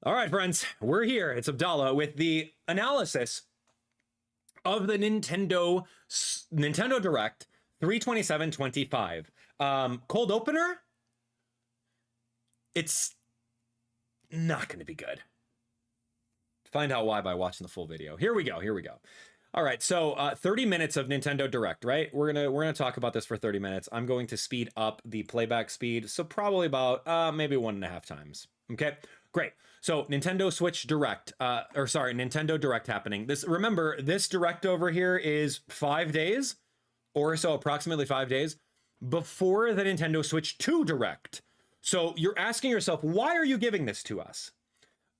All right, friends, we're here. It's Abdallah with the analysis of the Nintendo Direct 3/27/25. Cold opener. It's not going to be good. Find out why by watching the full video. Here we go. All right, so 30 minutes of Nintendo Direct, right? We're gonna talk about this for 30 minutes. I'm going to speed up the playback speed, so probably about maybe 1.5 times. Okay, great. So Nintendo Switch Direct, Nintendo Direct happening. Remember, this Direct over here is 5 days, or so, approximately 5 days, before the Nintendo Switch 2 Direct. So you're asking yourself, why are you giving this to us?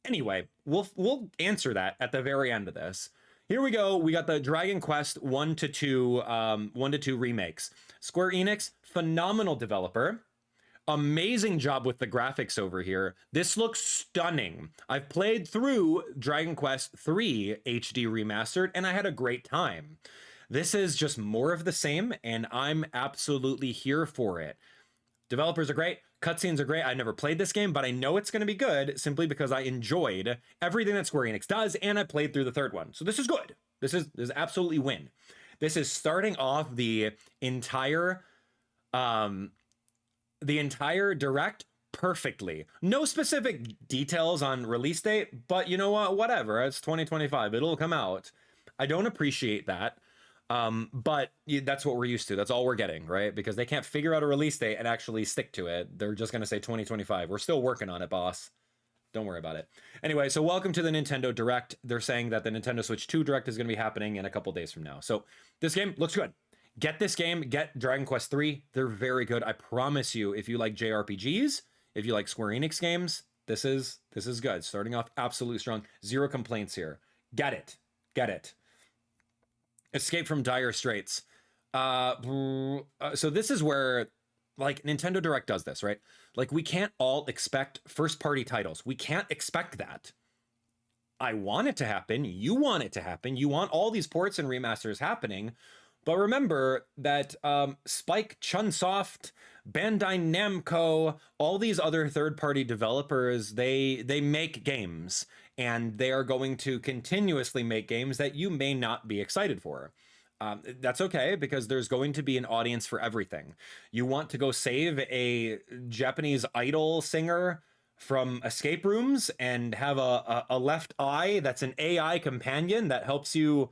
Anyway, we'll answer that at the very end of this. Here we go. We got the Dragon Quest 1 to 2 remakes. Square Enix, phenomenal developer. Amazing job with the graphics over here. This looks stunning. I've played through Dragon Quest 3 HD Remastered, and I had a great time. This is just more of the same, and I'm absolutely here for it. Developers are great. Cutscenes are great. I never played this game, but I know it's going to be good simply because I enjoyed everything that Square Enix does, and I played through the third one. So this is good. This is absolutely win. This is starting off the entire Direct perfectly. No specific details on release date, but you know what? Whatever. It's 2025. It'll come out. I don't appreciate that. But that's what we're used to. That's all we're getting, right? Because they can't figure out a release date and actually stick to it. They're just going to say 2025. We're still working on it, boss. Don't worry about it. Anyway, so welcome to the Nintendo Direct. They're saying that the Nintendo Switch 2 Direct is going to be happening in a couple days from now. So this game looks good. Get this game. Get Dragon Quest 3. They're very good. I promise you, if you like JRPGs, if you like Square Enix games, this is good. Starting off absolutely strong. Zero complaints here. Get it. Escape from Dire Straits. So this is where, like, Nintendo Direct does this, right? Like, we can't all expect first-party titles. We can't expect that. I want it to happen. You want it to happen. You want all these ports and remasters happening. But remember that Spike, Chunsoft, Bandai Namco, all these other third-party developers, they make games. And they are going to continuously make games that you may not be excited for. That's okay, because there's going to be an audience for everything. You want to go save a Japanese idol singer from escape rooms and have a left eye that's an AI companion that helps you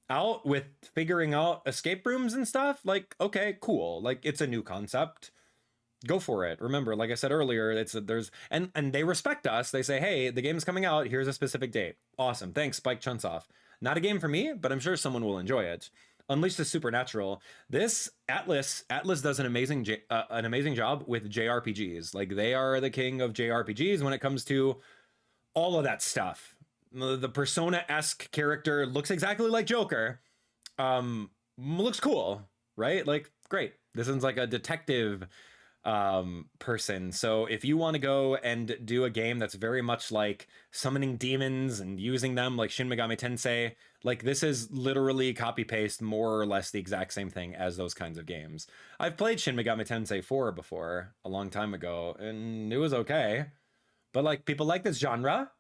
out with figuring out escape rooms and stuff? Like, okay, cool. Like, it's a new concept. Go for it. Remember, like I said earlier, and they respect us. They say, hey, the game's coming out. Here's a specific date. Awesome. Thanks, Spike Chunsoft. Not a game for me, but I'm sure someone will enjoy it. Unleash the Supernatural. This Atlas does an amazing job with JRPGs. Like, they are the king of JRPGs when it comes to all of that stuff. The Persona-esque character looks exactly like Joker. Looks cool, right? Like, great. This is like a detective person. So if you want to go and do a game that's very much like summoning demons and using them like Shin Megami Tensei, like, this is literally copy paste more or less the exact same thing as those kinds of games. I've played Shin Megami Tensei 4 before a long time ago, and it was okay. But like, people like this genre,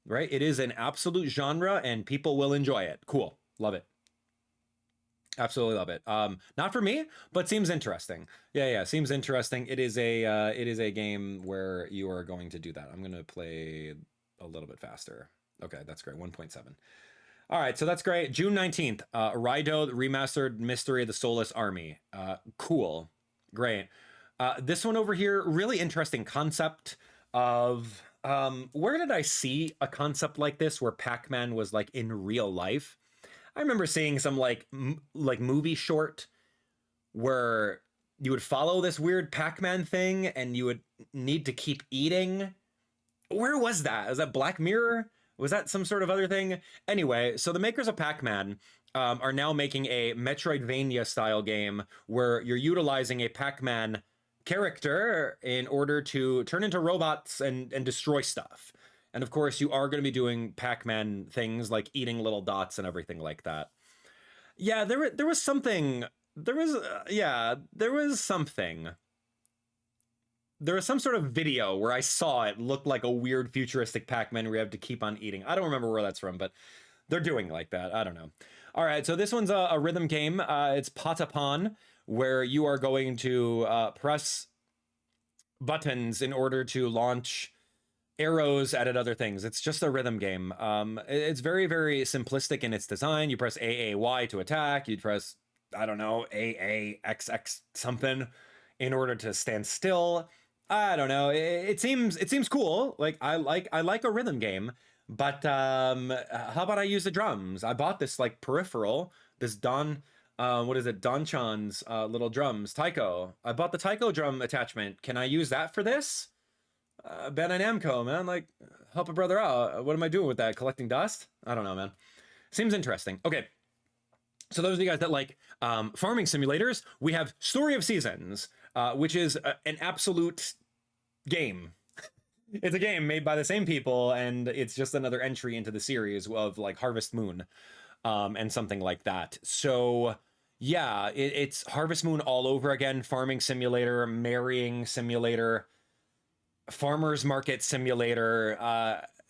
right? It is an absolute genre and people will enjoy it. Cool. Love it. Absolutely love it. Not for me, but seems interesting. Yeah, seems interesting. It is a game where you are going to do that. I'm gonna play a little bit faster. Okay, that's great. 1.7. All right, so that's great. June 19th, RAIDOU, the Remastered Mystery of the Soulless Army. Cool, great. This one over here, really interesting concept of where did I see a concept like this where Pac-Man was like in real life? I remember seeing some like movie short where you would follow this weird Pac-Man thing and you would need to keep eating. Where was that? Was that Black Mirror? Was that some sort of other thing? Anyway, so the makers of Pac-Man are now making a Metroidvania style game where you're utilizing a Pac-Man character in order to turn into robots and destroy stuff. And of course, you are going to be doing Pac-Man things like eating little dots and everything like that. Yeah, there was something. There was something. there was some sort of video where I saw it look like a weird futuristic Pac-Man where you have to keep on eating. I don't remember where that's from, but they're doing like that. I don't know. All right, so this one's a rhythm game. It's PATAPON, where you are going to press buttons in order to launch arrows at other things. It's just a rhythm game. It's very, very simplistic in its design. You press AAY to attack. You press, I don't know, AAXX something in order to stand still. I don't know. It seems cool. Like I like a rhythm game, but how about I use the drums? I bought this like peripheral, this what is it? Don-chan's little drums, Taiko. I bought the Taiko drum attachment. Can I use that for this? Bandai Namco, man, like, help a brother out. What am I doing with that? Collecting dust? I don't know, man. Seems interesting. Okay. So those of you guys that like farming simulators, we have Story of Seasons, which is an absolute game. It's a game made by the same people, and it's just another entry into the series of like Harvest Moon and something like that. So yeah, it's Harvest Moon all over again. Farming simulator, marrying simulator, farmers market simulator.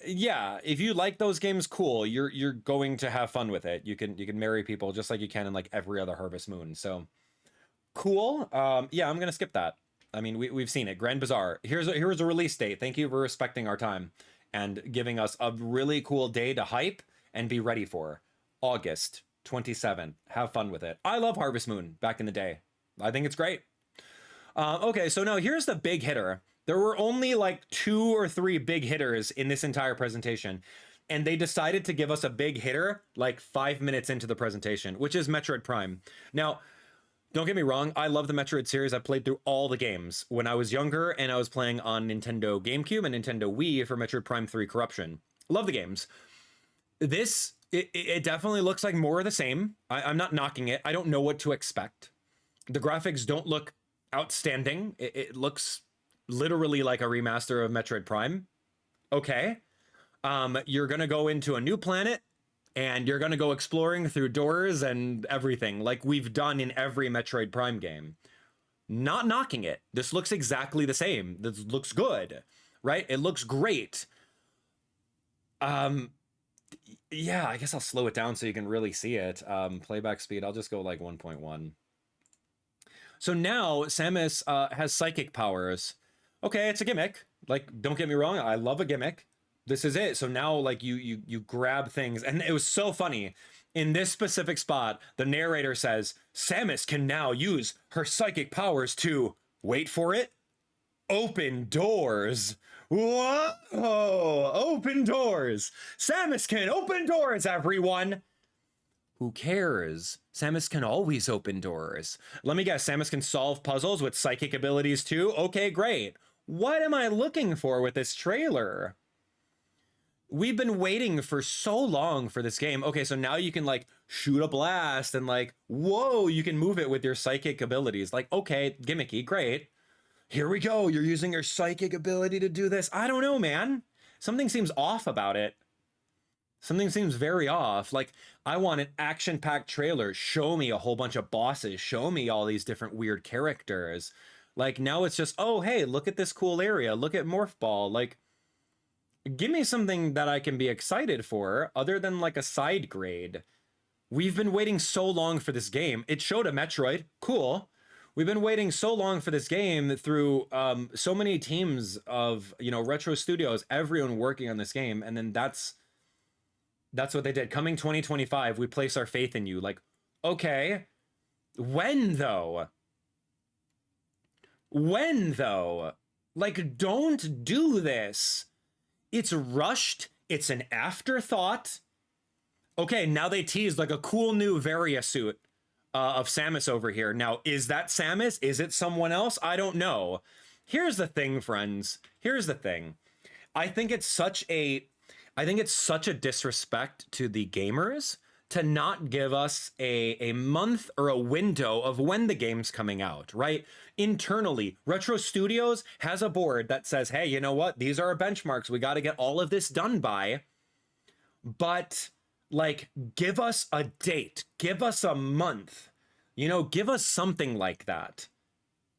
Yeah, if you like those games, cool. You're going to have fun with it. You can marry people just like you can in like every other Harvest Moon. So cool. Yeah, I'm gonna skip that. I mean, we've seen it. Grand Bazaar. Here's a release date. Thank you for respecting our time and giving us a really cool day to hype and be ready for. August 27th. Have fun with it. I love Harvest Moon back in the day. I think it's great. Okay, so now here's the big hitter. There were only like 2 or 3 big hitters in this entire presentation, and they decided to give us a big hitter like 5 minutes into the presentation, which is Metroid Prime. Now, don't get me wrong, I love the Metroid series. I played through all the games when I was younger, and I was playing on Nintendo GameCube and Nintendo Wii for Metroid Prime 3 Corruption. Love the games. This, it definitely looks like more of the same. I'm not knocking it. I don't know what to expect. The graphics don't look outstanding. It looks literally like a remaster of Metroid Prime. Okay. You're gonna go into a new planet, and you're gonna go exploring through doors and everything, like we've done in every Metroid Prime game. Not knocking it. This looks exactly the same. This looks good, right? It looks great. Yeah, I guess I'll slow it down so you can really see it. Playback speed, I'll just go like 1.1. So now Samus has psychic powers. Okay, it's a gimmick. Like, don't get me wrong, I love a gimmick. This is it. So now, like, you grab things, and it was so funny. In this specific spot, the narrator says, Samus can now use her psychic powers to, wait for it, open doors. Whoa! Open doors! Samus can open doors, everyone! Who cares? Samus can always open doors. Let me guess, Samus can solve puzzles with psychic abilities too? Okay, great. What am I looking for with this trailer? We've been waiting for so long for this game. Okay, so now you can like shoot a blast and like, whoa, you can move it with your psychic abilities. Like, okay, gimmicky, great. Here we go. You're using your psychic ability to do this. I don't know, man. Something seems off about it. Something seems very off. Like, I want an action-packed trailer. Show me a whole bunch of bosses. Show me all these different weird characters. Like, now it's just, oh, hey, look at this cool area. Look at Morph Ball. Like, give me something that I can be excited for other than like a side grade. We've been waiting so long for this game. It showed a Metroid. Cool. We've been waiting so long for this game through so many teams of, you know, retro studios, everyone working on this game. And then that's what they did. Coming 2025, we place our faith in you. Like, okay, when though? When though? Like, don't do this. It's rushed. It's an afterthought. Okay, now they teased like a cool new Varia suit of Samus over here. Now, is that Samus? Is it someone else? I don't know. Here's the thing, friends. Here's the thing. I think it's such a disrespect to the gamers to not give us a month or a window of when the game's coming out, right? Internally, Retro Studios has a board that says, hey, you know what? These are our benchmarks. We got to get all of this done by. But, like, give us a date. Give us a month. You know, give us something like that.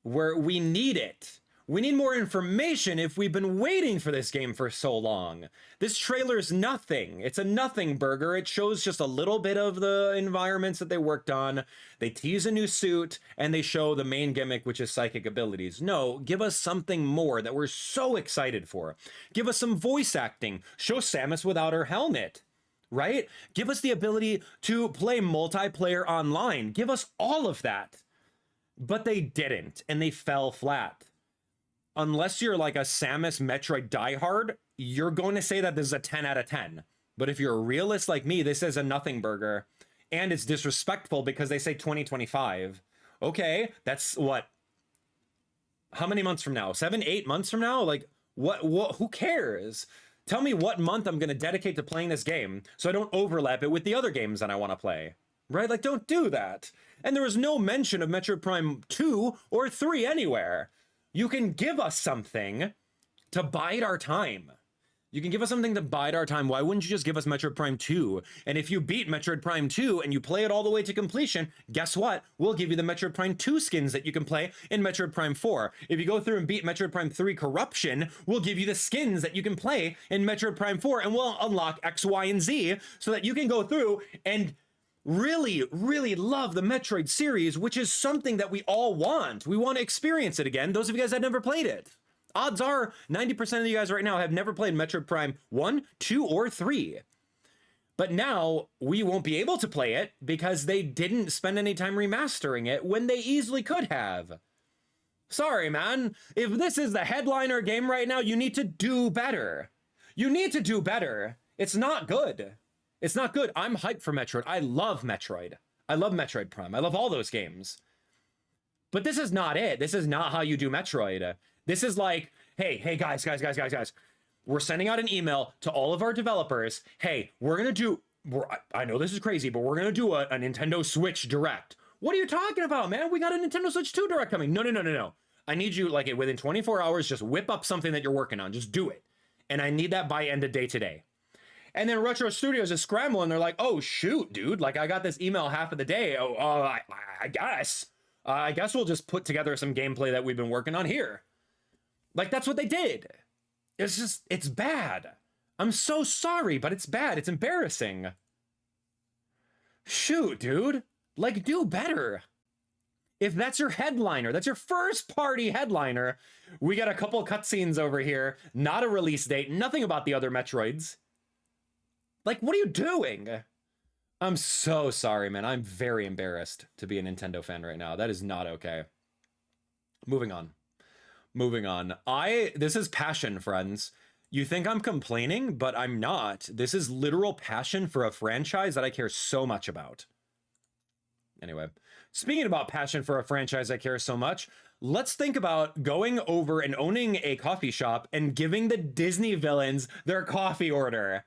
Where we need it. We need more information if we've been waiting for this game for so long. This trailer's nothing. It's a nothing burger. It shows just a little bit of the environments that they worked on. They tease a new suit, and they show the main gimmick, which is psychic abilities. No, give us something more that we're so excited for. Give us some voice acting. Show Samus without her helmet. Right? Give us the ability to play multiplayer online. Give us all of that. But they didn't, and they fell flat. Unless you're like a Samus Metroid diehard, you're going to say that this is a 10 out of 10. But if you're a realist like me, this is a nothing burger. And it's disrespectful because they say 2025. Okay, that's what? How many months from now? 7, 8 months from now? Like, what who cares? Tell me what month I'm going to dedicate to playing this game so I don't overlap it with the other games that I want to play. Right? Like, don't do that. And there was no mention of Metroid Prime 2 or 3 anywhere. You can give us something to bide our time. You can give us something to bide our time. Why wouldn't you just give us Metroid Prime 2? And if you beat Metroid Prime 2 and you play it all the way to completion, guess what? We'll give you the Metroid Prime 2 skins that you can play in Metroid Prime 4. If you go through and beat Metroid Prime 3 Corruption, we'll give you the skins that you can play in Metroid Prime 4, and we'll unlock X, Y, and Z so that you can go through and really, really love the Metroid series, which is something that we all want. We want to experience it again. Those of you guys that never played it. Odds are 90% of you guys right now have never played Metroid Prime 1, 2, or 3. But now we won't be able to play it because they didn't spend any time remastering it when they easily could have. Sorry, man. If this is the headliner game right now, you need to do better. You need to do better. It's not good. It's not good. I'm hyped for Metroid. I love Metroid. I love Metroid Prime. I love all those games. But this is not it. This is not how you do Metroid. This is like, hey, guys. We're sending out an email to all of our developers. Hey, I know this is crazy, but we're going to do a Nintendo Switch Direct. What are you talking about, man? We got a Nintendo Switch 2 Direct coming. No. I need you, like, within 24 hours, just whip up something that you're working on. Just do it. And I need that by end of day today. And then Retro Studios is scrambling. They're like, oh, shoot, dude. Like, I got this email half of the day. I guess we'll just put together some gameplay that we've been working on here. Like, that's what they did. It's bad. I'm so sorry, but it's bad. It's embarrassing. Shoot, dude. Like, do better. If that's your headliner, that's your first party headliner, we got a couple cutscenes over here, not a release date, nothing about the other Metroids. Like, what are you doing? I'm so sorry, man. I'm very embarrassed to be a Nintendo fan right now. That is not okay. Moving on. This is passion, friends. You think I'm complaining, but I'm not. This is literal passion for a franchise that I care so much about. Anyway, speaking about passion for a franchise I care so much, let's think about going over and owning a coffee shop and giving the Disney villains their coffee order.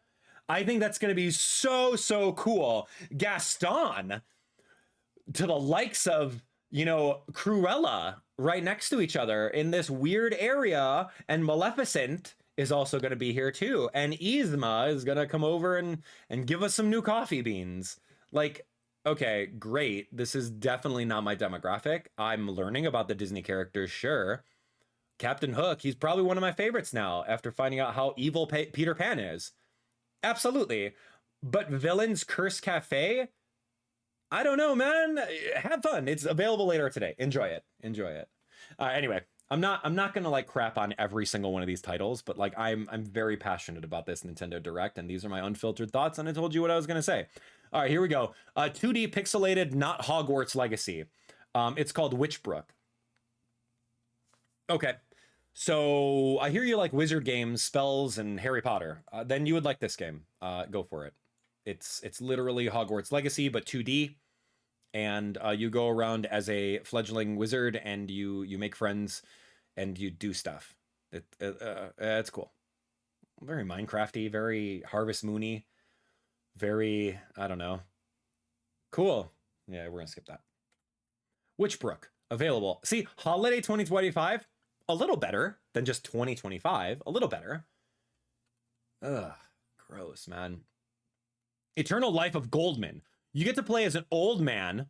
I think that's going to be so cool. Gaston, to the likes of, Cruella, right next to each other in this weird area, and Maleficent is also going to be here too, and Yzma is going to come over and give us some new coffee beans. Like, okay, great. This is definitely not my demographic. I'm learning about the Disney characters, sure. Captain Hook, he's probably one of my favorites now after finding out how evil Peter Pan is. Absolutely. But Villains Curse Cafe? I don't know, man. Have fun. It's available later today. Enjoy it. Anyway, I'm not gonna like crap on every single one of these titles, but like I'm very passionate about this Nintendo Direct, and these are my unfiltered thoughts, and I told you what I was gonna say. All right, here we go. 2D pixelated, not Hogwarts Legacy. It's called Witchbrook. Okay. So I hear you like wizard games, spells, and Harry Potter. Then you would like this game. Go for it. It's literally Hogwarts Legacy, but 2D. And you go around as a fledgling wizard, and you make friends, and you do stuff. It's cool. Very Minecrafty, very Harvest Moony, very, I don't know. Cool. Yeah, we're gonna skip that. Witchbrook, available. See, holiday 2025. A little better than just 2025. A little better. Ugh, gross, man. Eternal Life of Goldman. You get to play as an old man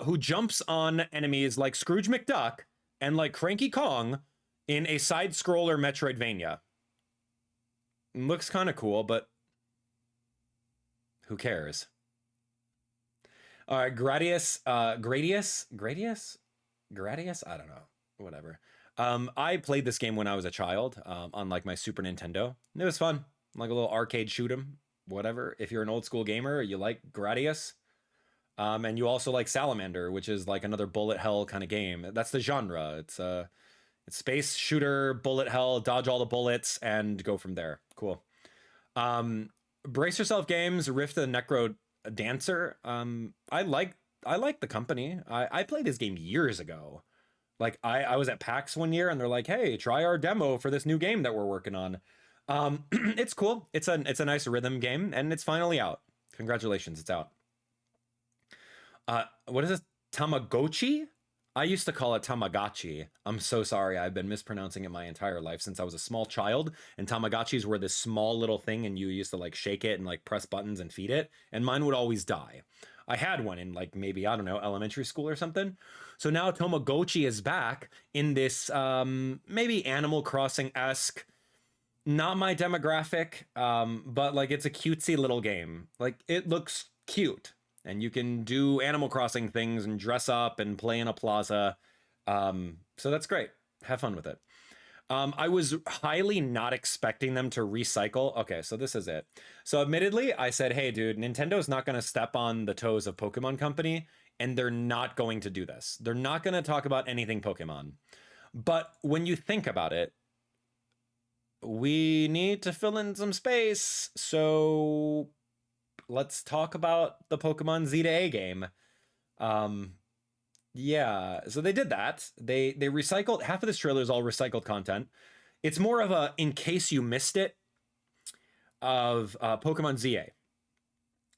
who jumps on enemies like Scrooge McDuck and like Cranky Kong in a side scroller Metroidvania. Looks kind of cool, but who cares? All right, Gradius? I don't know. Whatever. I played this game when I was a child, on like my Super Nintendo. It was fun. Like a little arcade shoot 'em, whatever. If you're an old school gamer, you like Gradius. And you also like Salamander, which is like another bullet hell kind of game. That's the genre. It's space shooter, bullet hell, dodge all the bullets, and go from there. Cool. Brace Yourself Games, Rift the NecroDancer. I like the company. I played this game years ago. Like I was at PAX one year and they're like, hey, try our demo for this new game that we're working on. It's cool. It's a nice rhythm game and it's finally out. Congratulations, it's out. What is this? Tamagotchi? I used to call it Tamagotchi. I'm so sorry. I've been mispronouncing it my entire life since I was a small child. And Tamagotchis were this small little thing and you used to like shake it and like press buttons and feed it. And mine would always die. I had one in like maybe, I don't know, elementary school or something. So now Tamagotchi is back in this maybe Animal Crossing-esque, not my demographic, but like it's a cutesy little game. Like it looks cute. And you can do Animal Crossing things and dress up and play in a plaza. So that's great. Have fun with it. I was highly not expecting them to recycle. Okay, so this is it. So admittedly, I said, hey, dude, Nintendo's not going to step on the toes of Pokemon Company, and they're not going to do this. They're not going to talk about anything Pokemon. But when you think about it, we need to fill in some space. So let's talk about the Pokemon Z to A game. Yeah, so they did that. They recycled half of this trailer is all recycled content. It's more of a in case you missed it of Pokemon ZA.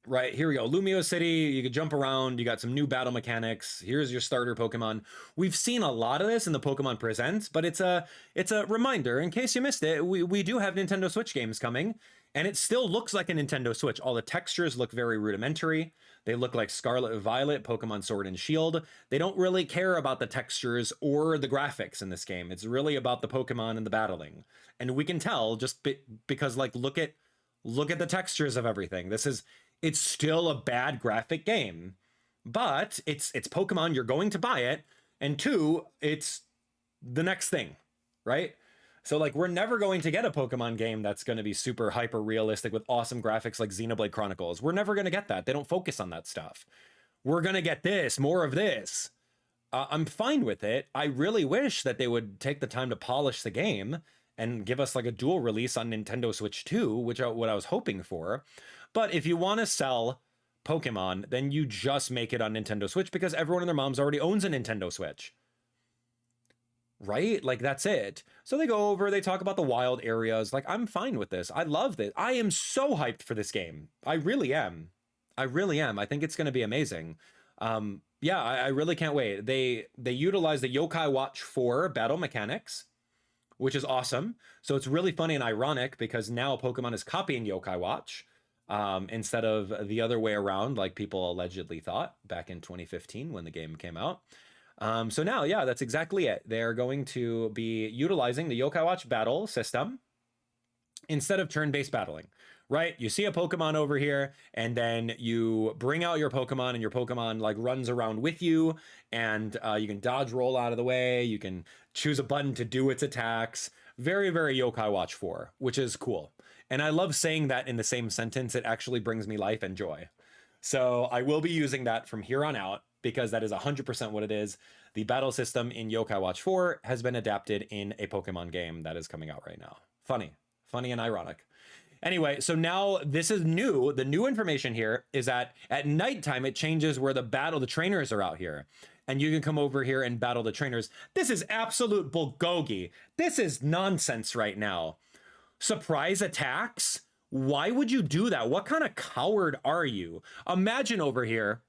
Right, here we go. Lumio City, you could jump around, you got some new battle mechanics. Here's your starter Pokemon. We've seen a lot of this in the Pokemon Presents, but it's a reminder in case you missed it. We do have Nintendo Switch games coming, and it still looks like a Nintendo Switch. All the textures look very rudimentary. They look like Scarlet and Violet, Pokemon Sword and Shield. They don't really care about the textures or the graphics in this game. It's really about the Pokemon and the battling. And we can tell just because like look at the textures of everything. It's still a bad graphic game, but it's Pokemon. You're going to buy it, and two, it's the next thing, right? So like we're never going to get a Pokemon game that's going to be super hyper realistic with awesome graphics like Xenoblade Chronicles. We're never going to get that. They don't focus on that stuff. We're going to get this, more of this. I'm fine with it. I really wish that they would take the time to polish the game and give us like a dual release on Nintendo Switch 2, which what I was hoping for. But if you want to sell Pokemon, then you just make it on Nintendo Switch because everyone and their moms already owns a Nintendo Switch. Right? Like that's it. So they go over, they talk about the wild areas. Like I'm fine with this. I love this. I am so hyped for this game. I really am. I think it's going to be amazing. Yeah, I really can't wait. They utilize the Yokai Watch 4 battle mechanics, which is awesome. So it's really funny and ironic because now Pokemon is copying Yokai Watch instead of the other way around, like people allegedly thought back in 2015 when the game came out. So now, yeah, that's exactly it. They're going to be utilizing the Yokai Watch battle system instead of turn-based battling, right? You see a Pokemon over here, and then you bring out your Pokemon, and your Pokemon like runs around with you, and you can dodge roll out of the way. You can choose a button to do its attacks. Very, very Yokai Watch 4, which is cool. And I love saying that in the same sentence. It actually brings me life and joy. So I will be using that from here on out because that is 100% what it is. The battle system in Yokai Watch 4 has been adapted in a Pokemon game that is coming out right now. Funny and ironic. Anyway, so now this is new. The new information here is that at nighttime, it changes where the trainers are out here. And you can come over here and battle the trainers. This is absolute bulgogi. This is nonsense right now. Surprise attacks? Why would you do that? What kind of coward are you? Imagine over here.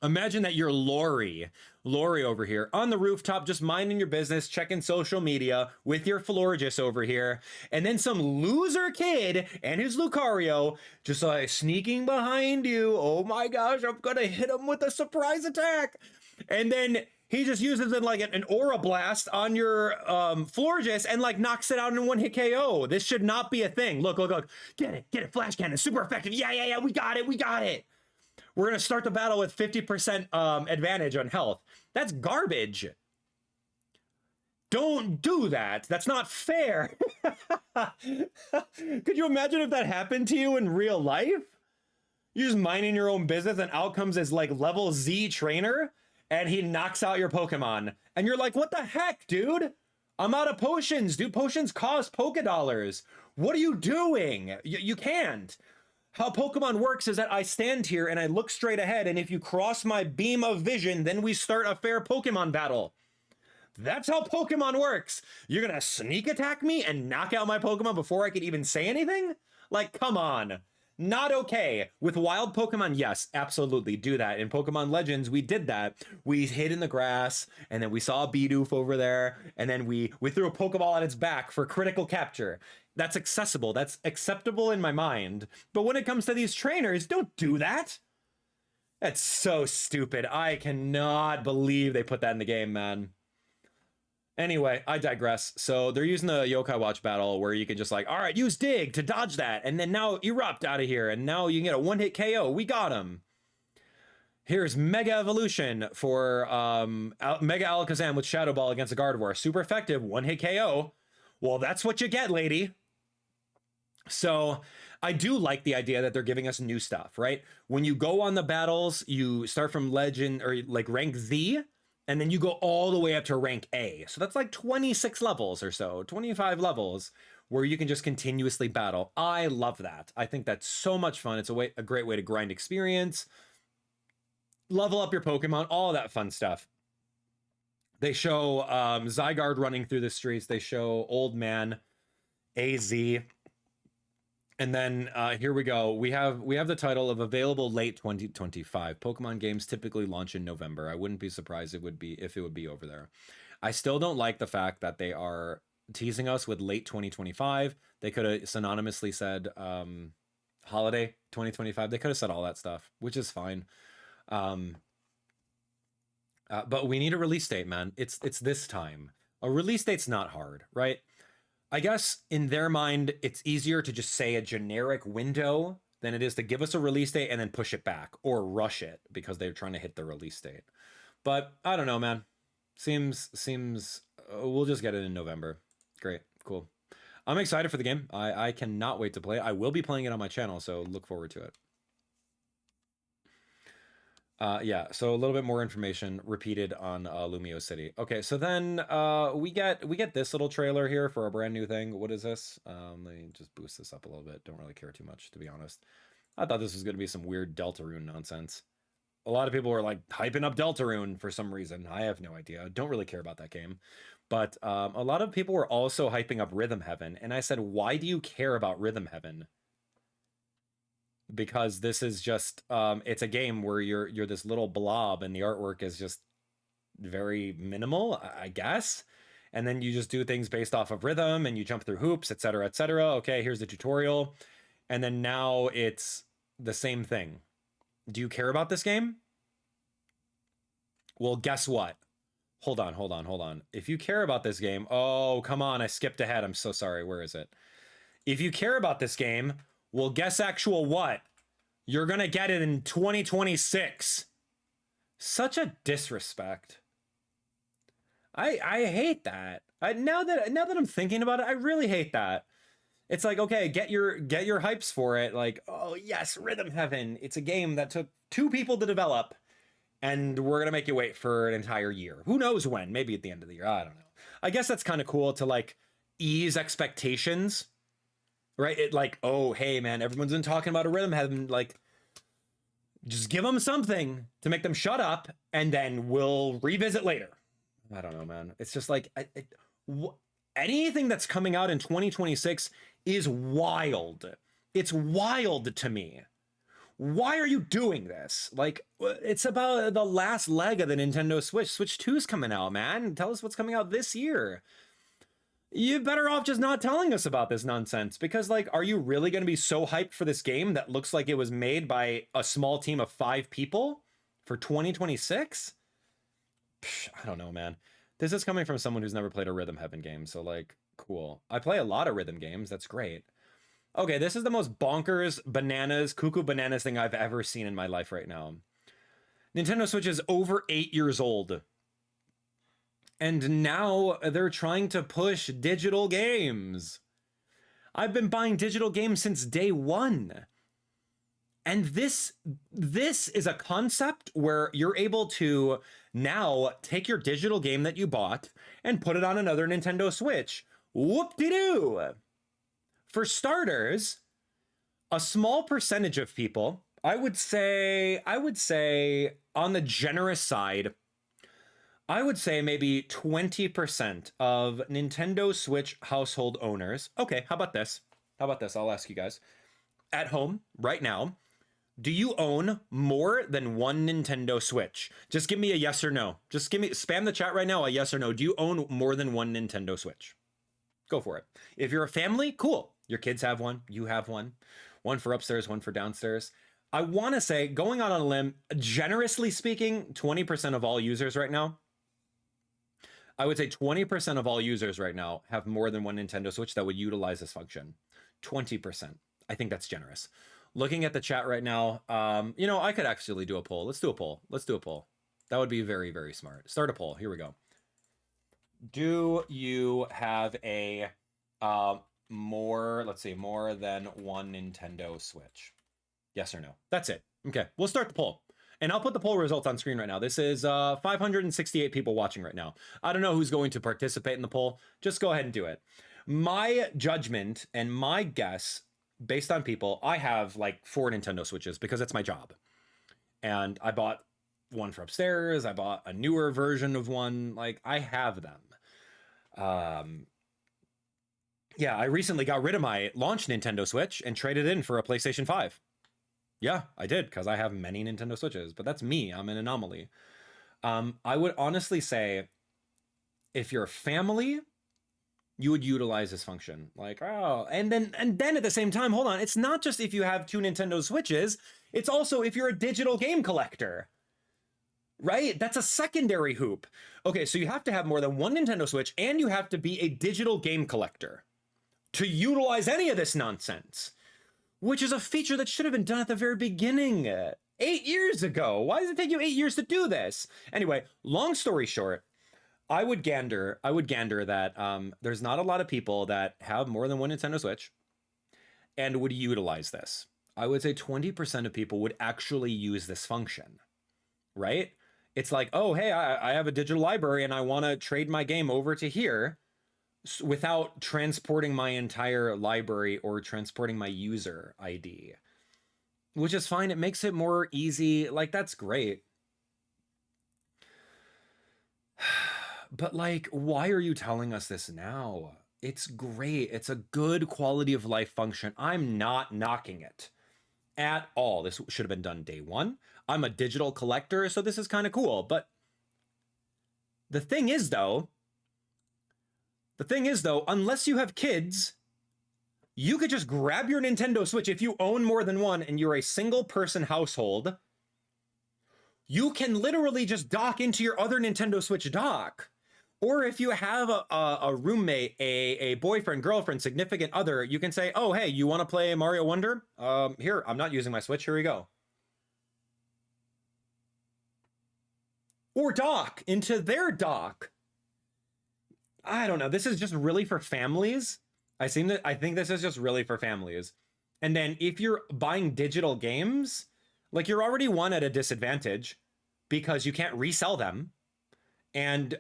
Imagine that you're Lori over here on the rooftop, just minding your business, checking social media with your Florges over here. And then some loser kid and his Lucario just like sneaking behind you. Oh my gosh, I'm going to hit him with a surprise attack. And then He just uses it like an aura blast on your Florges and like knocks it out in one hit KO. This should not be a thing. Look, look, look. Get it. Flash cannon, super effective. Yeah. We got it. We're gonna start the battle with 50% advantage on health. That's garbage. Don't do that. That's not fair. Could you imagine if that happened to you in real life? You're just minding your own business and out comes this like level Z trainer and he knocks out your Pokemon. And you're like, what the heck, dude? I'm out of potions, dude. Potions cost Pokedollars. What are you doing? You can't. How Pokemon works is that I stand here and I look straight ahead, and if you cross my beam of vision, then we start a fair Pokemon battle. That's how Pokemon works. You're gonna sneak attack me and knock out my Pokemon before I could even say anything? Like, come on. Not okay. With wild Pokemon, yes, absolutely, do that. In Pokemon Legends, we did that. We hid in the grass, and then we saw a Bidoof over there, and then we threw a Pokeball at its back for critical capture. That's accessible. That's acceptable in my mind. But when it comes to these trainers, don't do that. That's so stupid. I cannot believe they put that in the game, man. Anyway, I digress. So they're using the Yokai Watch battle where you can just like, all right, use Dig to dodge that. And then now Erupt out of here. And now you can get a one-hit KO. We got him. Here's Mega Evolution for Mega Alakazam with Shadow Ball against a Gardevoir. Super effective, one-hit KO. Well, that's what you get, lady. So I do like the idea that they're giving us new stuff, right? When you go on the battles, you start from Legend or like rank Z, and then you go all the way up to rank A. So that's like 26 levels or so, 25 levels, where you can just continuously battle. I love that. I think that's so much fun. It's a great way to grind experience, level up your Pokemon, all that fun stuff. They show Zygarde running through the streets. They show Old Man, AZ. And then here we go. We have the title of available late 2025. Pokemon games typically launch in November. I wouldn't be surprised if it would be over there. I still don't like the fact that they are teasing us with late 2025. They could have synonymously said holiday 2025. They could have said all that stuff, which is fine. But we need a release date, man. It's this time. A release date's not hard, right? I guess in their mind, it's easier to just say a generic window than it is to give us a release date and then push it back or rush it because they're trying to hit the release date. But I don't know, man. Seems we'll just get it in November. Great, cool. I'm excited for the game. I cannot wait to play it. I will be playing it on my channel, so look forward to it. Yeah, so a little bit more information repeated on Lumio City. Okay, so then we get this little trailer here for a brand new thing. What is this? Let me just boost this up a little bit. Don't really care too much, to be honest. I thought this was going to be some weird Deltarune nonsense. A lot of people were like hyping up Deltarune for some reason. I have no idea. Don't really care about that game. But a lot of people were also hyping up Rhythm Heaven. And I said, why do you care about Rhythm Heaven? Because this is just it's a game where you're this little blob and the artwork is just very minimal, I guess, and then you just do things based off of rhythm and you jump through hoops, etc., etc. Okay, here's the tutorial, and then now it's the same thing. Do you care about this game? Well, guess what? Hold on. If you care about this game, oh come on, I skipped ahead, I'm so sorry. Where is it? If you care about this game, well, guess actual what? You're gonna get it in 2026. Such a disrespect. I hate that. Now that I'm thinking about it, I really hate that. It's like, okay, get your hypes for it. Like, oh yes, Rhythm Heaven. It's a game that took 2 people to develop, and we're gonna make you wait for an entire year. Who knows when? Maybe at the end of the year. I don't know. I guess that's kind of cool to like ease expectations. Right? It like, oh, hey, man, everyone's been talking about a Rhythm Heaven. Like, just give them something to make them shut up, and then we'll revisit later. I don't know, man. It's just like, anything that's coming out in 2026 is wild. It's wild to me. Why are you doing this? Like, it's about the last leg of the Nintendo Switch. Switch 2's coming out, man. Tell us what's coming out this year. You're better off just not telling us about this nonsense, because like, are you really going to be so hyped for this game that looks like it was made by a small team of 5 people for 2026? I don't know, man. This is coming from someone who's never played a Rhythm Heaven game, so like, cool. I play a lot of rhythm games. That's great. Okay, this is the most bonkers, bananas, cuckoo bananas thing I've ever seen in my life right now. Nintendo Switch is over 8 years old. And now they're trying to push digital games. I've been buying digital games since day one. And this is a concept where you're able to now take your digital game that you bought and put it on another Nintendo Switch. Whoop-de-doo! For starters, a small percentage of people, I would say on the generous side, I would say maybe 20% of Nintendo Switch household owners. Okay, how about this? I'll ask you guys. At home, right now, do you own more than one Nintendo Switch? Just give me a yes or no. Just spam the chat right now, a yes or no. Do you own more than one Nintendo Switch? Go for it. If you're a family, cool. Your kids have one, you have one. One for upstairs, one for downstairs. I want to say, going out on a limb, generously speaking, 20% of all users right now, I would say 20% of all users right now have more than one Nintendo Switch that would utilize this function. 20%. I think that's generous. Looking at the chat right now, you know, I could actually do a poll. Let's do a poll. That would be very, very smart. Start a poll. Here we go. Do you have a more than one Nintendo Switch? Yes or no? That's it. Okay, we'll start the poll. And I'll put the poll results on screen right now. This is 568 people watching right now. I don't know who's going to participate in the poll. Just go ahead and do it. My judgment and my guess, based on people, I have like 4 Nintendo Switches because it's my job. And I bought one for upstairs. I bought a newer version of one. Like, I have them. Yeah, I recently got rid of my launch Nintendo Switch and traded in for a PlayStation 5. Yeah, I did, because I have many Nintendo Switches, but that's me. I'm an anomaly. I would honestly say, if you're a family, you would utilize this function. Like, oh, and then at the same time, hold on, it's not just if you have 2 Nintendo Switches, it's also if you're a digital game collector. Right? That's a secondary hoop. Okay, so you have to have more than one Nintendo Switch, and you have to be a digital game collector to utilize any of this nonsense, which is a feature that should have been done at the very beginning, 8 years ago. Why does it take you 8 years to do this? Anyway, long story short, I would gander that there's not a lot of people that have more than one Nintendo Switch and would utilize this. I would say 20% of people would actually use this function, right? It's like, oh, hey, I have a digital library and I want to trade my game over to here without transporting my entire library or transporting my user ID, which is fine. It makes it more easy. Like, that's great. But like, why are you telling us this now? It's great. It's a good quality of life function. I'm not knocking it at all. This should have been done day one. I'm a digital collector, so this is kind of cool. But the thing is though, unless you have kids, you could just grab your Nintendo Switch. If you own more than one and you're a single person household, you can literally just dock into your other Nintendo Switch dock. Or if you have a roommate, a boyfriend, girlfriend, significant other, you can say, oh, hey, you want to play Mario Wonder? Here, I'm not using my Switch. Here we go. Or dock into their dock. I don't know. This is just really for families. I think this is just really for families. And then if you're buying digital games, like, you're already one at a disadvantage because you can't resell them. And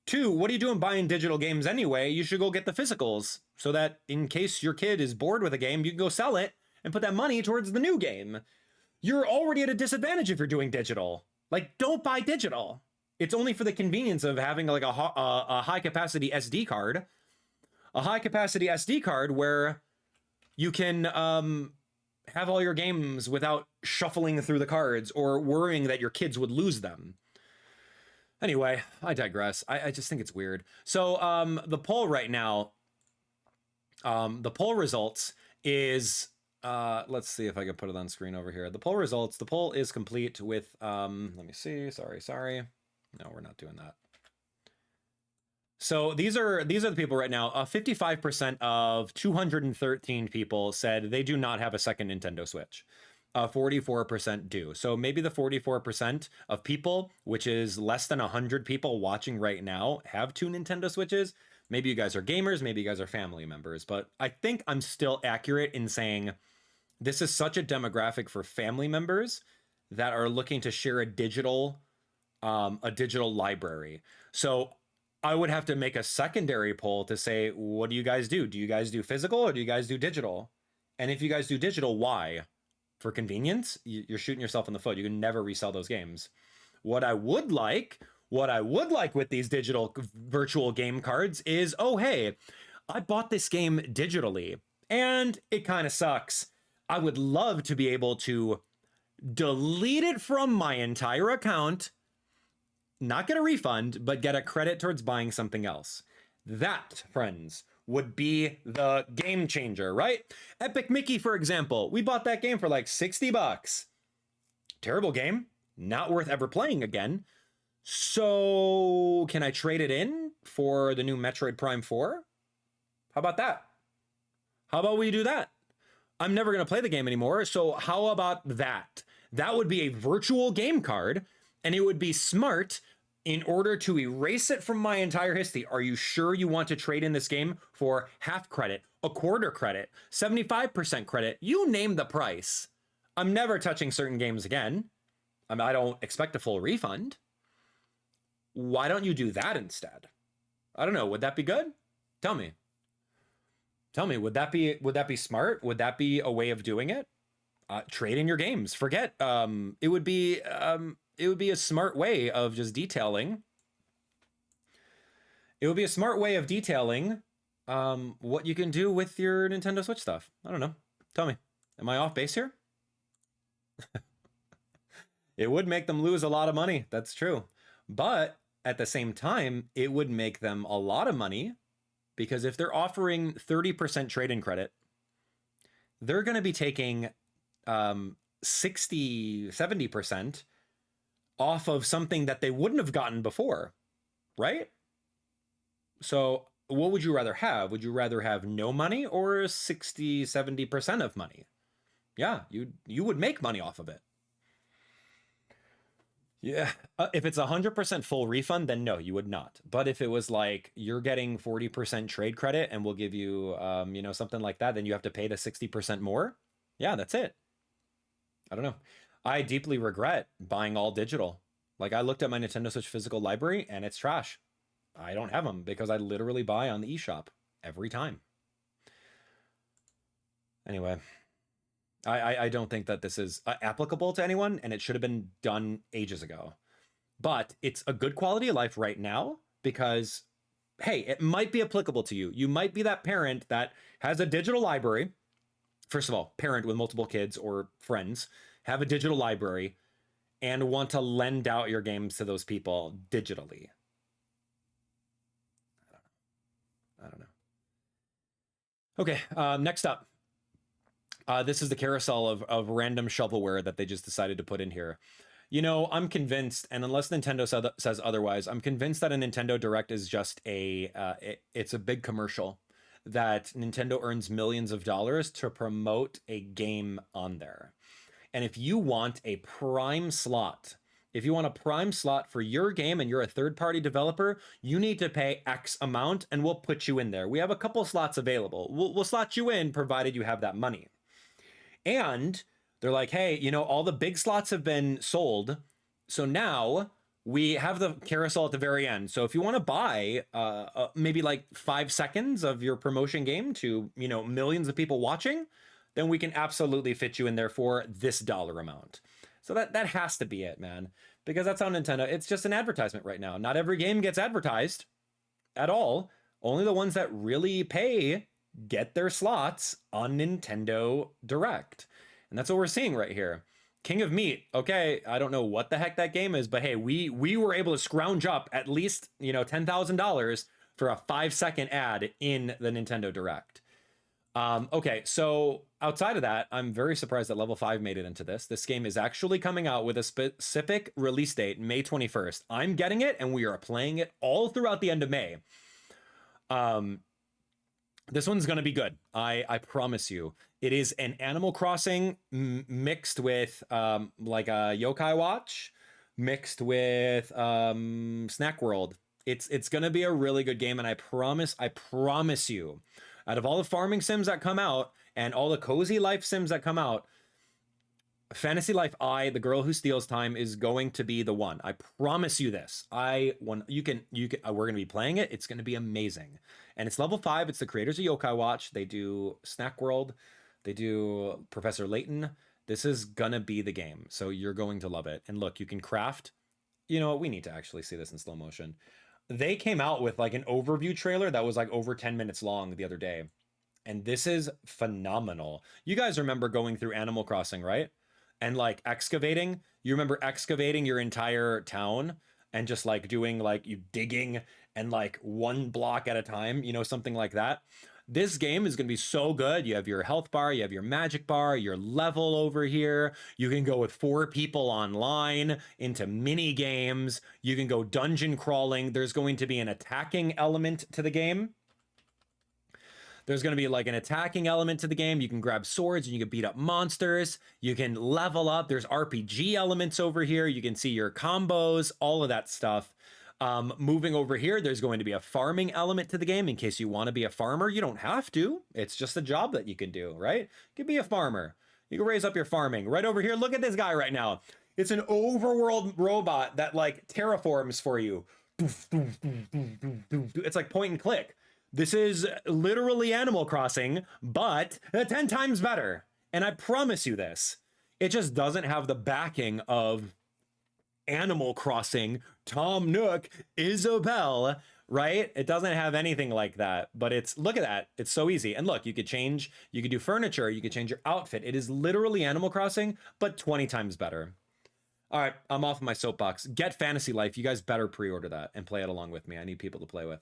2, what are you doing buying digital games anyway? You should go get the physicals so that in case your kid is bored with a game, you can go sell it and put that money towards the new game. You're already at a disadvantage if you're doing digital. Like, don't buy digital. It's only for the convenience of having like a high capacity SD card. A high capacity SD card where you can have all your games without shuffling through the cards or worrying that your kids would lose them. Anyway, I digress. I just think it's weird. So the poll right now, the poll results is, let's see if I can put it on screen over here. The poll results, the poll is complete with, let me see, sorry. No, we're not doing that. So these are the people right now. 55% of 213 people said they do not have a second Nintendo Switch. 44% do. So maybe the 44% of people, which is less than 100 people watching right now, have 2 Nintendo Switches. Maybe you guys are gamers, maybe you guys are family members, but I think I'm still accurate in saying this is such a demographic for family members that are looking to share a digital library. So I would have to make a secondary poll to say, what do you guys do? Do you guys do physical or do you guys do digital? And if you guys do digital, why? For convenience? You're shooting yourself in the foot. You can never resell those games. What I would like with these digital virtual game cards is, oh, hey, I bought this game digitally and it kind of sucks. I would love to be able to delete it from my entire account, not get a refund, but get a credit towards buying something else. That, friends, would be the game changer, right? Epic Mickey, for example, we bought that game for like $60. Terrible game, not worth ever playing again. So can I trade it in for the new Metroid Prime 4? How about that? How about we do that? I'm never going to play the game anymore, so how about that? That would be a virtual game card, and it would be smart in order to erase it from my entire history. Are you sure you want to trade in this game for half credit, a quarter credit, 75% credit? You name the price. I'm never touching certain games again. I don't expect a full refund. Why don't you do that instead? I don't know. Would that be good? Tell me. Would that be smart? Would that be a way of doing it? Trade in your games. Forget. It would be a smart way of just detailing. It would be a smart way of detailing what you can do with your Nintendo Switch stuff. I don't know. Tell me. Am I off base here? It would make them lose a lot of money. That's true. But at the same time, it would make them a lot of money because if they're offering 30% trade-in credit, they're going to be taking 60, 70% off of something that they wouldn't have gotten before, right? So what would you rather have? Would you rather have no money or 60, 70% of money? Yeah, you would make money off of it. Yeah, if it's 100% full refund, then no, you would not. But if it was like you're getting 40% trade credit and we'll give you, something like that, then you have to pay the 60% more. Yeah, that's it. I don't know. I deeply regret buying all digital. Like I looked at my Nintendo Switch physical library and it's trash. I don't have them because I literally buy on the eShop every time. Anyway, I don't think that this is applicable to anyone and it should have been done ages ago. But it's a good quality of life right now because, hey, it might be applicable to you. You might be that parent that has a digital library. First of all, parent with multiple kids or friends have a digital library and want to lend out your games to those people digitally. I don't know. Okay, next up. This is the carousel of random shovelware that they just decided to put in here. You know, I'm convinced, and unless Nintendo says otherwise, I'm convinced that a Nintendo Direct is just it's a big commercial that Nintendo earns millions of dollars to promote a game on there. And if you want a prime slot, for your game and you're a third-party developer, you need to pay X amount and we'll put you in there. We have a couple slots available. We'll slot you in provided you have that money. And they're like, hey, all the big slots have been sold. So now we have the carousel at the very end. So if you want to buy maybe like 5 seconds of your promotion game to, millions of people watching, then we can absolutely fit you in there for this dollar amount. So that has to be it, man. Because that's how Nintendo, it's just an advertisement right now. Not every game gets advertised at all. Only the ones that really pay get their slots on Nintendo Direct. And that's what we're seeing right here. King of Meat. Okay, I don't know what the heck that game is, but hey, we were able to scrounge up at least, $10,000 for a 5-second ad in the Nintendo Direct. Okay, so outside of that, I'm very surprised that level 5 made it into this. This game is actually coming out with a specific release date, May 21st. I'm getting it, and we are playing it all throughout the end of May. This one's gonna be good. I promise you. It is an Animal Crossing mixed with like a Yokai Watch, mixed with Snack World. It's gonna be a really good game, and I promise you, out of all the farming sims that come out and all the cozy life sims that come out, Fantasy Life I, the girl who steals time, is going to be the one. I promise you this. You can we're gonna be playing it. It's gonna be amazing. And it's level 5. It's the creators of Yokai Watch. They do Snack World. They do Professor Layton. This is gonna be the game. So you're going to love it. And look, you can craft. You know what? We need to actually see this in slow motion. They came out with like an overview trailer that was like over 10 minutes long the other day. And this is phenomenal. You guys remember going through Animal Crossing, right? And like excavating. You remember excavating your entire town and just like doing like you digging and like one block at a time, you know, something like that. This game is going to be so good. You have your health bar, you have your magic bar, your level over here. You can go with 4 people online into mini games. You can go dungeon crawling. There's going to be an attacking element to the game. There's going to be like an attacking element to the game. You can grab swords and you can beat up monsters. You can level up. There's RPG elements over here. You can see your combos, all of that stuff. Moving over here, there's going to be a farming element to the game in case you want to be a farmer. You don't have to. It's just a job that you can do, right? You can be a farmer. You can raise up your farming. Right over here, look at this guy right now. It's an overworld robot that like terraforms for you. It's like point and click. This is literally Animal Crossing, but 10 times better. And I promise you this. It just doesn't have the backing of Animal Crossing, Tom Nook, Isabelle, right? It doesn't have anything like that, but look at that. It's so easy. And look, you could do furniture, you could change your outfit. It is literally Animal Crossing, but 20 times better. All right, I'm off of my soapbox. Get Fantasy Life. You guys better pre-order that and play it along with me. I need people to play with.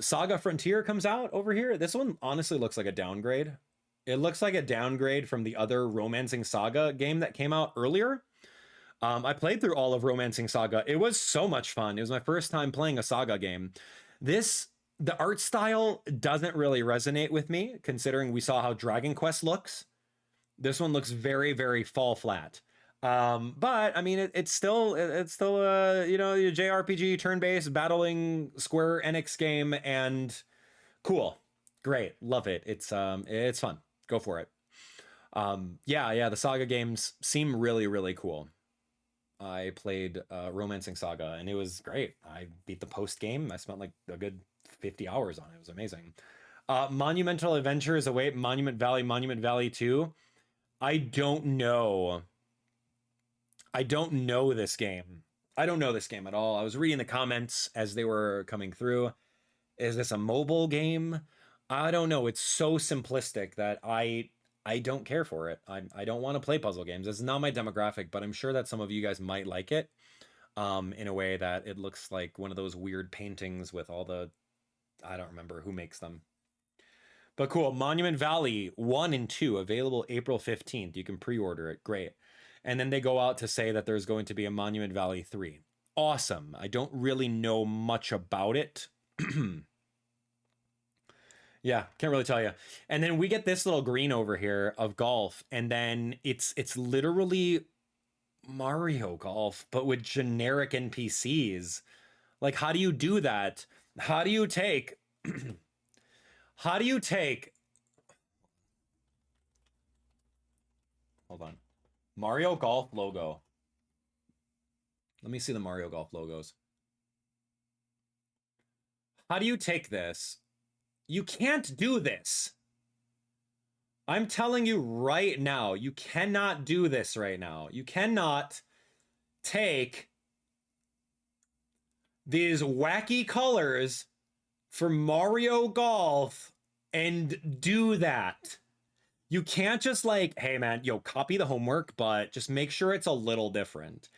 Saga Frontier comes out over here. This one honestly looks like a downgrade. It looks like a downgrade from the other Romancing Saga game that came out earlier. I played through all of Romancing Saga. It was so much fun. It was my first time playing a Saga game. The art style doesn't really resonate with me, considering we saw how Dragon Quest looks. This one looks very, very fall flat. But I mean, it's still you know, your JRPG turn-based battling Square Enix game, and cool, great, love it. It's fun. Go for it. Yeah, the Saga games seem really, really cool. I played Romancing Saga and it was great. I beat the post game. I spent like a good 50 hours on it. It was amazing. Monumental Adventures await Monument Valley 2. I don't know this game. I don't know this game at all. I was reading the comments as they were coming through. Is this a mobile game? I don't know. It's so simplistic that I don't care for it. I don't want to play puzzle games. It's not my demographic, but I'm sure that some of you guys might like it in a way that it looks like one of those weird paintings with all the... I don't remember who makes them. But cool. Monument Valley 1 and 2 available April 15th. You can pre-order it. Great. And then they go out to say that there's going to be a Monument Valley 3. Awesome. I don't really know much about it. Yeah, can't really tell you. And then we get this little green over here of golf, and then it's literally Mario Golf, but with generic NPCs. Like, how do you do that? How do you take hold on. Mario Golf logo. Let me see the Mario Golf logos. How do you take this? You can't do this. I'm telling you right now, you cannot do this right now. You cannot take these wacky colors for Mario Golf and do that. You can't just like, hey man, copy the homework, but just make sure it's a little different.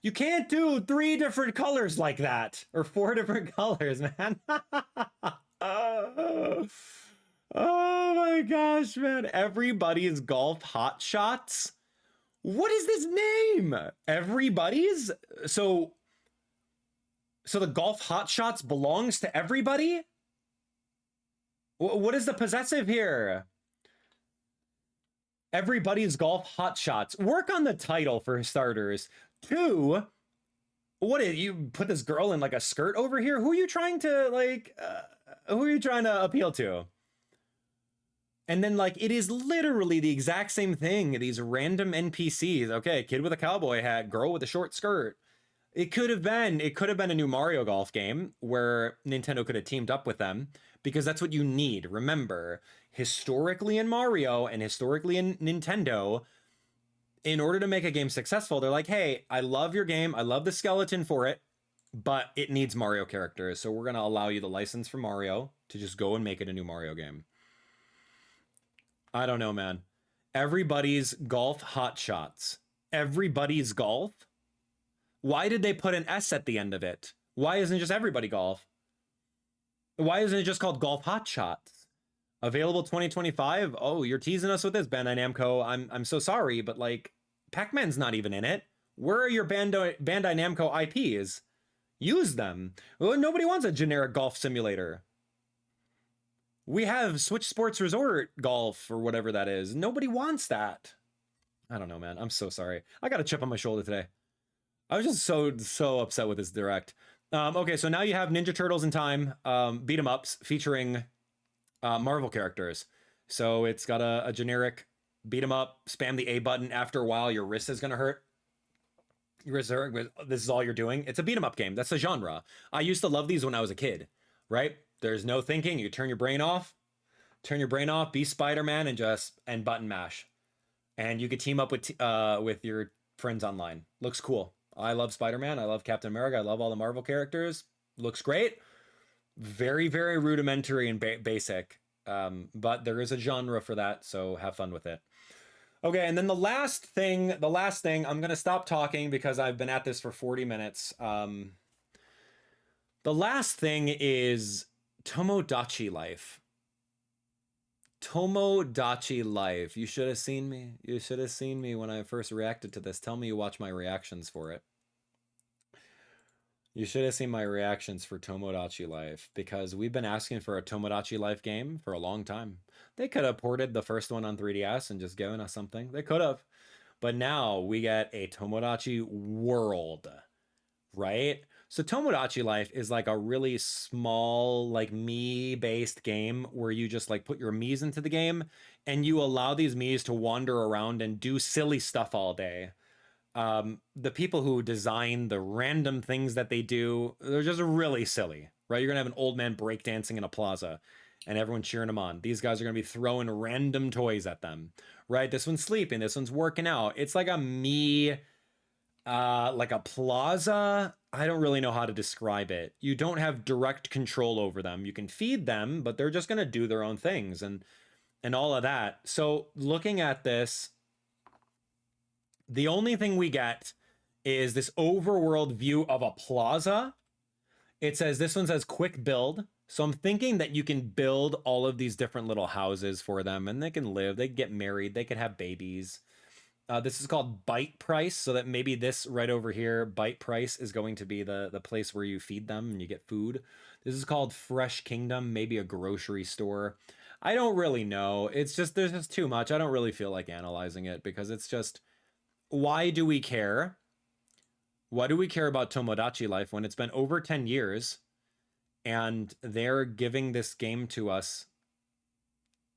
You can't do 3 different colors like that, or 4 different colors, man. Oh my gosh, man. Everybody's Golf Hot Shots. What is this name? Everybody's? So the Golf Hot Shots belongs to everybody? What is the possessive here? Everybody's Golf Hot Shots. Work on the title for starters. 2, what did you put this girl in like a skirt over here? Who are you trying to like who are you trying to appeal to? And then like it is literally the exact same thing. These random NPCs. Okay, kid with a cowboy hat, girl with a short skirt. It could have been a new Mario Golf game where Nintendo could have teamed up with them, because that's what you need. Remember, historically in Mario and historically in Nintendo, in order to make a game successful, they're like, hey, I love your game. I love the skeleton for it, but it needs Mario characters. So we're going to allow you the license for Mario to just go and make it a new Mario game. I don't know, man. Everybody's Golf Hot Shots. Everybody's Golf? Why did they put an S at the end of it? Why isn't it just Everybody Golf? Why isn't it just called Golf Hot Shots? Available 2025? Oh, you're teasing us with this, Bandai Namco. I'm so sorry, but like, Pac-Man's not even in it. Where are your Bandai Namco IPs? Use them. Well, nobody wants a generic golf simulator. We have Switch Sports Resort Golf or whatever that is. Nobody wants that. I don't know, man. I'm so sorry. I got a chip on my shoulder today. I was just so upset with this direct. Okay, so now you have Ninja Turtles in Time beat 'em ups featuring Marvel characters. So it's got a generic beat 'em up, spam the A button. After a while, your wrist is gonna hurt. Your wrist hurt. This is all you're doing. It's a beat 'em up game. That's the genre. I used to love these when I was a kid. Right? There's no thinking. You turn your brain off. Be Spider-Man and button mash, and you could team up with your friends online. Looks cool. I love Spider-Man. I love Captain America. I love all the Marvel characters. Looks great. Very, very rudimentary and basic. But there is a genre for that, so have fun with it. Okay, and then the last thing, I'm going to stop talking because I've been at this for 40 minutes. The last thing is Tomodachi Life. Tomodachi Life. You should have seen me. You should have seen me when I first reacted to this. Tell me you watch my reactions for it. You should have seen my reactions for Tomodachi Life, because we've been asking for a Tomodachi Life game for a long time. They could have ported the first one on 3DS and just given us something. They could have. But now we get a Tomodachi World, right? So Tomodachi Life is like a really small, like Mii-based game where you just like put your Miis into the game and you allow these Miis to wander around and do silly stuff all day. The people who design the random things that they do, they're just really silly, right? You're gonna have an old man breakdancing in a plaza and everyone cheering him on. These guys are gonna be throwing random toys at them, right? This one's sleeping, this one's working out. It's like a Mii, like a plaza. I don't really know how to describe it. You don't have direct control over them. You can feed them, but they're just going to do their own things and all of that. So looking at this, the only thing we get is this overworld view of a plaza. It says, this one says quick build. So I'm thinking that you can build all of these different little houses for them and they can live, they can get married, they can have babies. This is called Bite Price, so that maybe this right over here, Bite Price, is going to be the place where you feed them and you get food. This is called Fresh Kingdom, maybe a grocery store. I don't really know. It's just, there's just too much. I don't really feel like analyzing it because it's just, why do we care? Why do we care about Tomodachi Life when it's been over 10 years and they're giving this game to us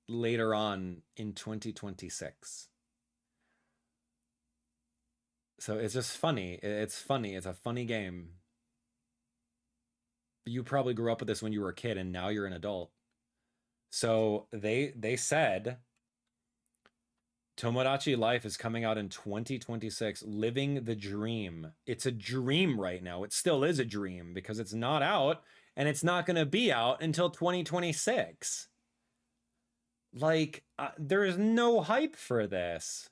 later on in 2026? So it's just funny. It's funny. It's a funny game. You probably grew up with this when you were a kid and now you're an adult. So they said Tomodachi Life is coming out in 2026, living the dream. It's a dream right now. It still is a dream because it's not out and it's not going to be out until 2026. Like, there's no hype for this.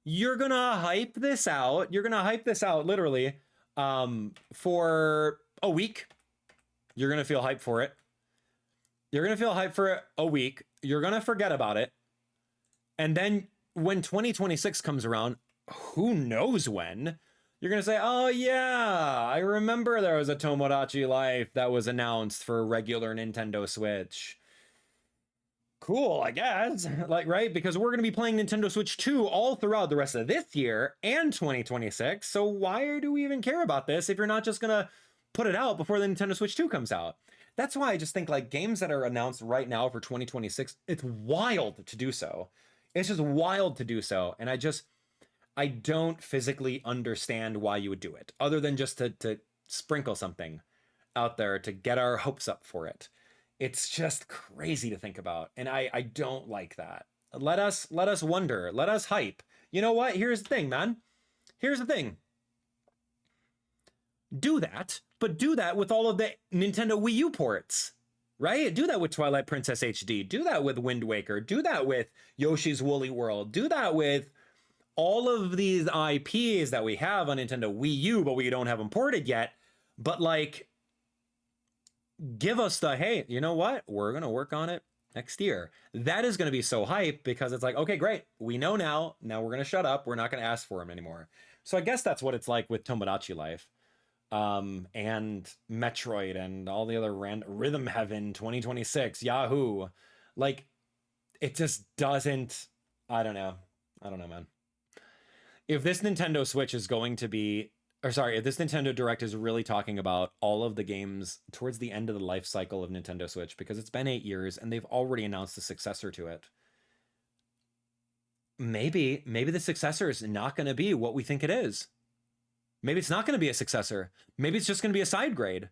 You're gonna hype this out. You're gonna hype this out literally for a week. You're gonna feel hype for it. You're gonna feel hype for a week. you're gonna forget about it. And then when 2026 comes around, who knows when, you're gonna say, oh yeah, I remember there was a Tomodachi Life that was announced for regular Nintendo Switch. Cool, I guess. Like, right? Because we're gonna be playing Nintendo Switch 2 all throughout the rest of this year and 2026. So why do we even care about this if you're not just gonna put it out before the Nintendo Switch 2 comes out? That's why I just think like games that are announced right now for 2026, it's wild to do so. It's just wild to do so. And I don't physically understand why you would do it, other than just to sprinkle something out there to get our hopes up for it. It's just crazy to think about, and I don't like that. Let us wonder, let us hype. You know what? Here's the thing, man. Here's the thing. Do that, but do that with all of the Nintendo Wii U ports, right? Do that with Twilight Princess HD. Do that with Wind Waker. Do that with Yoshi's Woolly World. Do that with all of these IPs that we have on Nintendo Wii U, but we don't have them ported yet. But like, give us the, hey, you know what? We're going to work on it next year. That is going to be so hype because it's like, okay, great. We know now. Now we're going to shut up. We're not going to ask for them anymore. So I guess that's what it's like with Tomodachi Life. And Metroid and all the other Rhythm Heaven 2026, Yahoo. Like, it just doesn't, I don't know, man. If this Nintendo Switch is going to be, or sorry, if this Nintendo Direct is really talking about all of the games towards the end of the life cycle of Nintendo Switch, because it's been 8 years and they've already announced a successor to it. Maybe the successor is not going to be what we think it is. Maybe it's not going to be a successor. Maybe it's just going to be a side grade.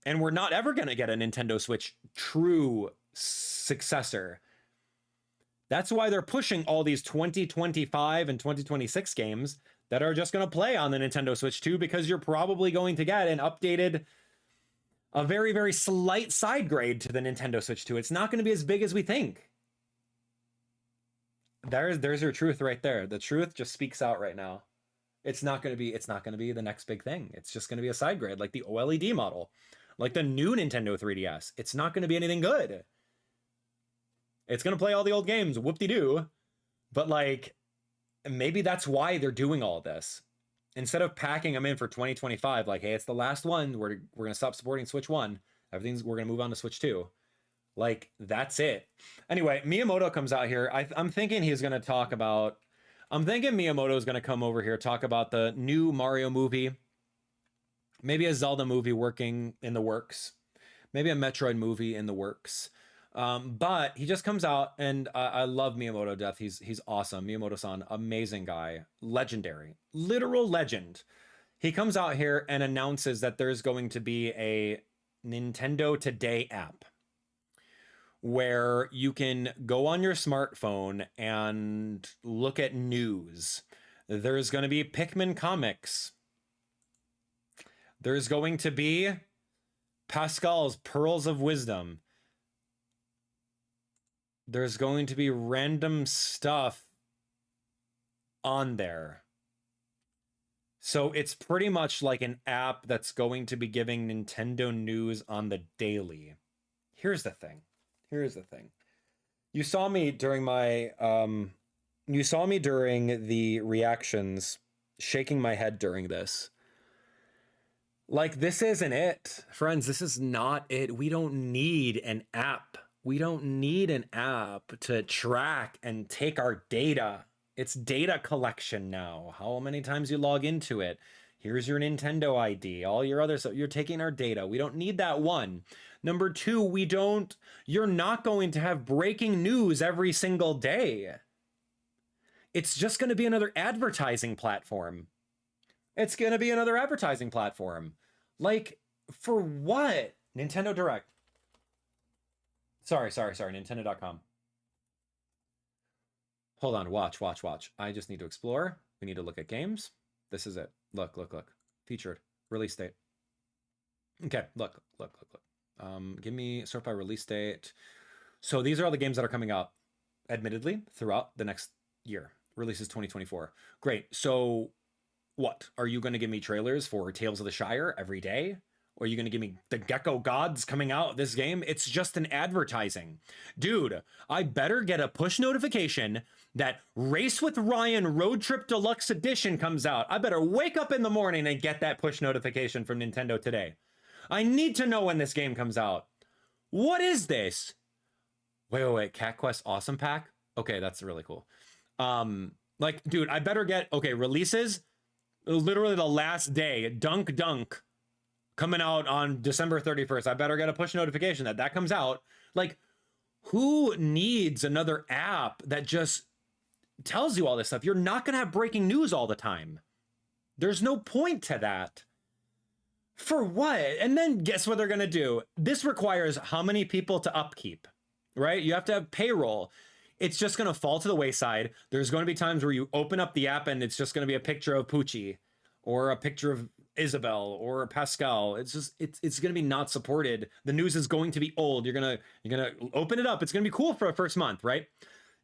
And we're not ever going to get a Nintendo Switch true successor. That's why they're pushing all these 2025 and 2026 games that are just going to play on the Nintendo Switch 2, because you're probably going to get an updated, a very, very slight side grade to the Nintendo Switch 2. It's not going to be as big as we think. There's your truth right there. The truth just speaks out right now. It's not going to be the next big thing. It's just going to be a side grade, like the OLED model, like the new Nintendo 3DS. It's not going to be anything good. It's going to play all the old games, whoop-de-doo. But like, maybe that's why they're doing all this. Instead of packing them in for 2025, like, hey, it's the last one. We're going to stop supporting Switch 1. We're going to move on to Switch 2. Like, that's it. Anyway, Miyamoto comes out here. I'm thinking he's going to talk about, I'm thinking Miyamoto is going to come over here, talk about the new Mario movie, maybe a Zelda movie working in the works, maybe a Metroid movie in the works. But he just comes out, and I love Miyamoto to death. He's awesome. Miyamoto-san, amazing guy, legendary, literal legend. He comes out here and announces that there's going to be a NintendoToday app where you can go on your smartphone and look at news. There's going to be Pikmin comics. There's going to be Pascal's Pearls of Wisdom. There's going to be random stuff on there. So it's pretty much like an app that's going to be giving Nintendo news on the daily. Here's the thing. You saw me during the reactions shaking my head during this. Like, this isn't it. Friends, this is not it. We don't need an app. We don't need an app to track and take our data. It's data collection now. How many times you log into it? Here's your Nintendo ID. All your other stuff. You're taking our data. We don't need that one. Number two, you're not going to have breaking news every single day. It's just going to be another advertising platform. It's going to be another advertising platform. Like, for what? Nintendo Direct. Sorry. Nintendo.com. Hold on. Watch. I just need to explore. We need to look at games. This is it. Look. Featured. Release date. Okay. Look. Give me sort by release date. So these are all the games that are coming out, admittedly, throughout the next year. Releases 2024. Great. So what? Are you going to give me trailers for Tales of the Shire every day? Or are you going to give me the Gecko Gods coming out this game? It's just an advertising. Dude, I better get a push notification that Race with Ryan Road Trip Deluxe Edition comes out. I better wake up in the morning and get that push notification from NintendoToday. I need to know when this game comes out. What is this? Wait. Cat Quest Awesome Pack? Okay, that's really cool. Like, dude, I better get, okay, releases, literally the last day, Dunk coming out on December 31st. I better get a push notification that comes out. Like, who needs another app that just tells you all this stuff? You're not going to have breaking news all the time. There's no point to that. For what? And then guess what they're going to do? This requires how many people to upkeep, right? You have to have payroll. It's just going to fall to the wayside. There's going to be times where you open up the app and it's just going to be a picture of Poochie or a picture of Isabel or Pascal. It's just, it's going to be not supported. The news is going to be old. You're going to open it up. It's going to be cool for the first month, right?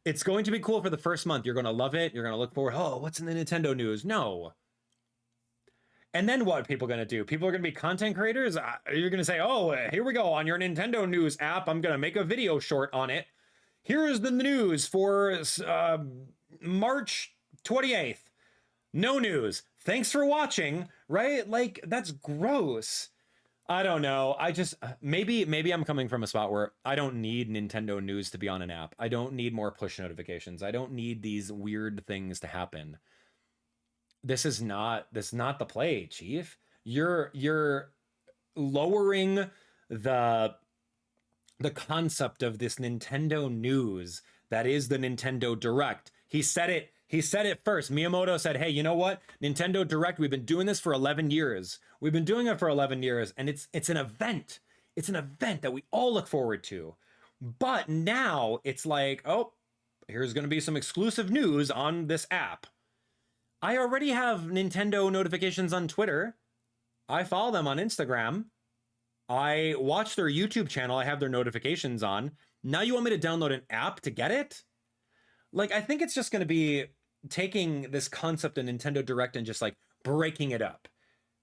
It's going to be cool for the first month. You're going to love it. You're going to look forward. Oh, what's in the Nintendo news? No. And then what are people going to do? People are going to be content creators. You're going to say, oh, here we go on your Nintendo news app. I'm going to make a video short on it. Here's the news for March 28th. No news. Thanks for watching, right? Like, that's gross. I don't know. I just, maybe I'm coming from a spot where I don't need Nintendo news to be on an app. I don't need more push notifications. I don't need these weird things to happen. This is not the play, Chief. You're lowering the concept of this Nintendo news that is the Nintendo Direct. He said it first. Miyamoto said, hey, you know what? Nintendo Direct, we've been doing this for 11 years. We've been doing it for 11 years, and it's an event. It's an event that we all look forward to. But now it's like, oh, here's going to be some exclusive news on this app. I already have Nintendo notifications on Twitter. I follow them on Instagram. I watch their YouTube channel. I have their notifications on. Now you want me to download an app to get it? Like, I think it's just going to be taking this concept of Nintendo Direct and just like breaking it up.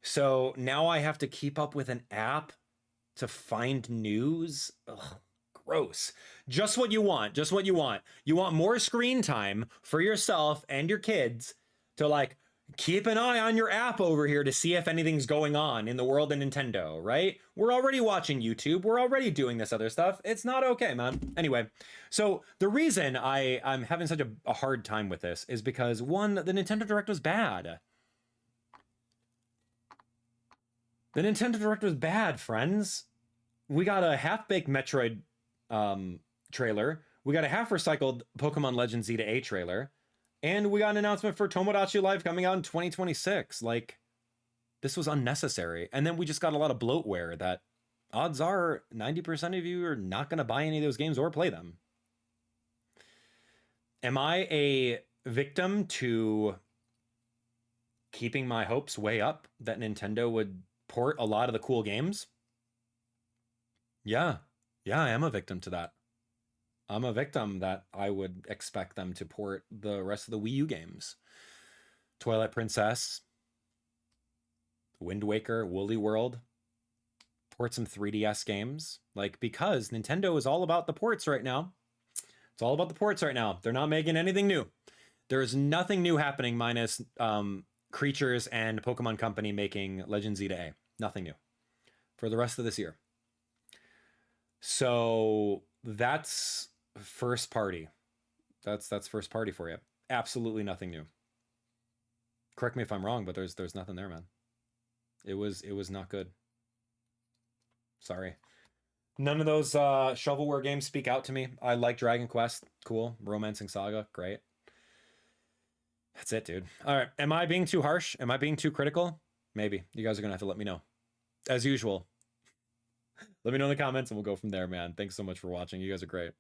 So now I have to keep up with an app to find news. Ugh, gross. Just what you want. Just what you want. You want more screen time for yourself and your kids to like keep an eye on your app over here to see if anything's going on in the world of Nintendo, right? We're already watching YouTube. We're already doing this other stuff. It's not okay, man. Anyway, so the reason I'm having such a hard time with this is because, one, the Nintendo Direct was bad. The Nintendo Direct was bad, friends. We got a half-baked Metroid trailer. We got a half-recycled Pokemon Legends Z-A trailer. And we got an announcement for Tomodachi Live coming out in 2026. Like, this was unnecessary. And then we just got a lot of bloatware that odds are 90% of you are not going to buy any of those games or play them. Am I a victim to keeping my hopes way up that Nintendo would port a lot of the cool games? Yeah, I am a victim to that. I'm a victim that I would expect them to port the rest of the Wii U games. Twilight Princess, Wind Waker, Woolly World, port some 3DS games. Like, because Nintendo is all about the ports right now. It's all about the ports right now. They're not making anything new. There is nothing new happening minus Creatures and Pokemon Company making Legend Z-A. Nothing new for the rest of this year. So that's first party. That's first party for you. Absolutely nothing new. Correct me if I'm wrong, but there's nothing there, man. It was not good. Sorry. None of those shovelware games speak out to me. I like Dragon Quest. Cool. Romancing Saga. Great. That's it, dude. All right. Am I being too harsh? Am I being too critical? Maybe. You guys are going to have to let me know. As usual. Let me know in the comments and we'll go from there, man. Thanks so much for watching. You guys are great.